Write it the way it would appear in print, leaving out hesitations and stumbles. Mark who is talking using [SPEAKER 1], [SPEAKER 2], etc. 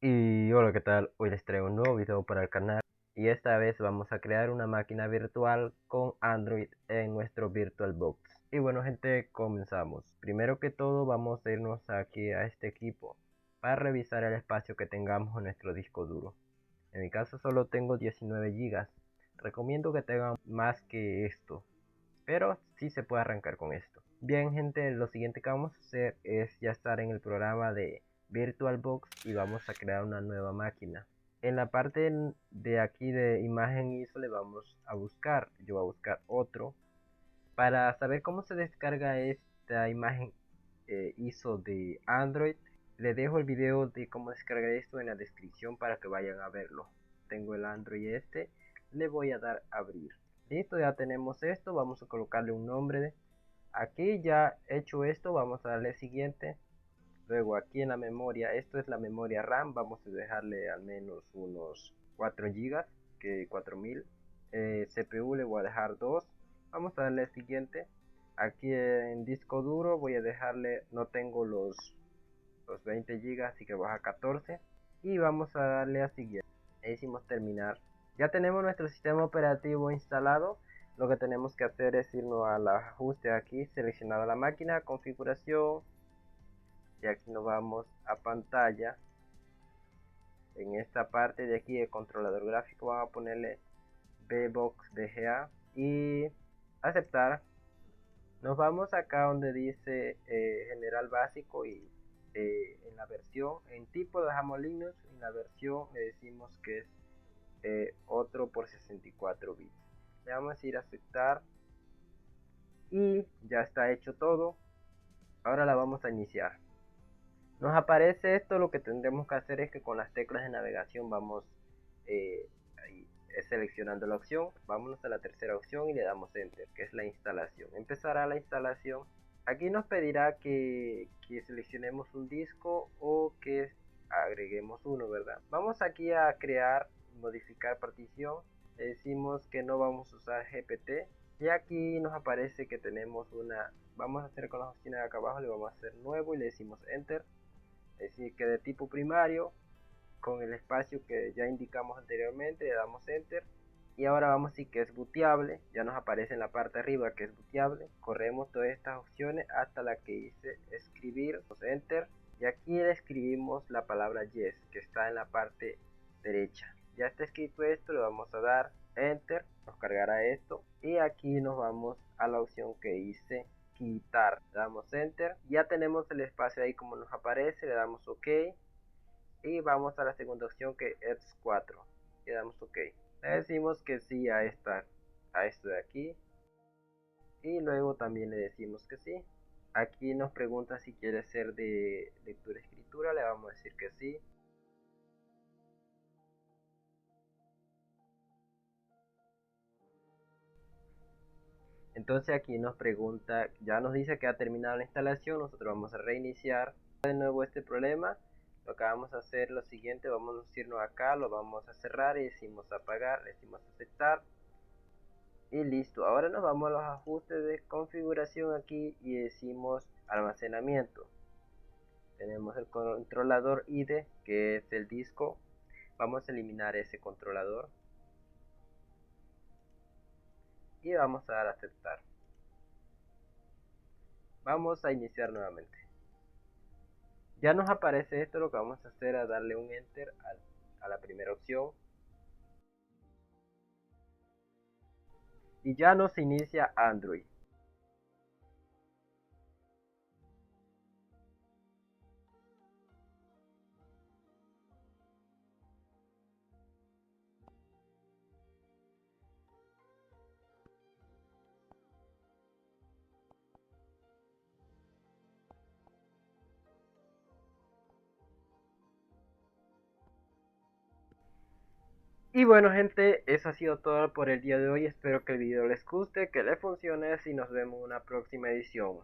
[SPEAKER 1] Y hola, ¿qué tal? Hoy les traigo un nuevo video para el canal y esta vez vamos a crear una máquina virtual con Android en nuestro VirtualBox. Y bueno gente, comenzamos. Primero que todo vamos a irnos aquí a este equipo para revisar el espacio que tengamos en nuestro disco duro. En mi caso solo tengo 19 GB. Recomiendo que tengan más que esto, pero sí se puede arrancar con esto. Bien gente, lo siguiente que vamos a hacer es ya estar en el programa de VirtualBox y vamos a crear una nueva máquina. En la parte de aquí de imagen ISO le vamos a buscar, yo voy a buscar otro. Para saber cómo se descarga esta imagen ISO de Android, le dejo el video de cómo descargar esto en la descripción para que vayan a verlo. Tengo el Android este, le voy a dar a abrir. Listo, ya tenemos esto, vamos a colocarle un nombre. Aquí ya hecho esto, vamos a darle siguiente. Luego aquí en la memoria, esto es la memoria RAM, vamos a dejarle al menos unos 4 GB, que 4000. CPU le voy a dejar 2. Vamos a darle siguiente. Aquí en disco duro voy a dejarle, no tengo los 20 GB, así que baja 14. Y vamos a darle a siguiente. E hicimos terminar. Ya tenemos nuestro sistema operativo instalado. Lo que tenemos que hacer es irnos al ajuste aquí, seleccionado la máquina, configuración. Y aquí nos vamos a pantalla. En esta parte de aquí, el controlador gráfico, vamos a ponerle VBox DGA y aceptar. Nos vamos acá donde dice general básico y en la versión, en tipo dejamos Linux, en la versión le decimos que es otro por 64 bits. Le vamos a decir aceptar y ya está hecho todo. Ahora la vamos a iniciar. Nos aparece esto, lo que tendremos que hacer es que con las teclas de navegación vamos seleccionando la opción, vámonos a la tercera opción y le damos enter, que es la instalación. Empezará la instalación. Aquí nos pedirá que seleccionemos un disco o que agreguemos uno, ¿verdad? Vamos aquí a crear, modificar partición. Le decimos que no vamos a usar GPT y aquí nos aparece que tenemos una, vamos a hacer con las opciones de acá abajo, le vamos a hacer nuevo y le decimos enter. Es decir, que de tipo primario, con el espacio que ya indicamos anteriormente, le damos enter. Y ahora vamos a decir que es booteable, ya nos aparece en la parte de arriba que es booteable. Corremos todas estas opciones hasta la que dice escribir, enter. Y aquí le escribimos la palabra yes, que está en la parte derecha. Ya está escrito esto, le vamos a dar enter, nos cargará esto. Y aquí nos vamos a la opción que dice quitar, le damos enter. Ya tenemos el espacio ahí como nos aparece, le damos ok. Y vamos a la segunda opción que es 4. Le damos ok. Le decimos que sí a esto de aquí. Y luego también le decimos que sí. Aquí nos pregunta si quiere ser de lectura escritura. Le vamos a decir que sí. Entonces aquí nos pregunta, ya nos dice que ha terminado la instalación. Nosotros vamos a reiniciar de nuevo este problema. Lo que vamos a hacer lo siguiente, vamos a irnos acá, lo vamos a cerrar y decimos apagar, le decimos aceptar. Y listo, ahora nos vamos a los ajustes de configuración aquí y decimos almacenamiento. Tenemos el controlador IDE, que es el disco. Vamos a eliminar ese controlador y vamos a dar a aceptar. Vamos a iniciar nuevamente. Ya nos aparece esto, lo que vamos a hacer es darle un enter a la primera opción y ya nos inicia Android. Y bueno gente, eso ha sido todo por el día de hoy. Espero que el video les guste, que les funcione y nos vemos en una próxima edición.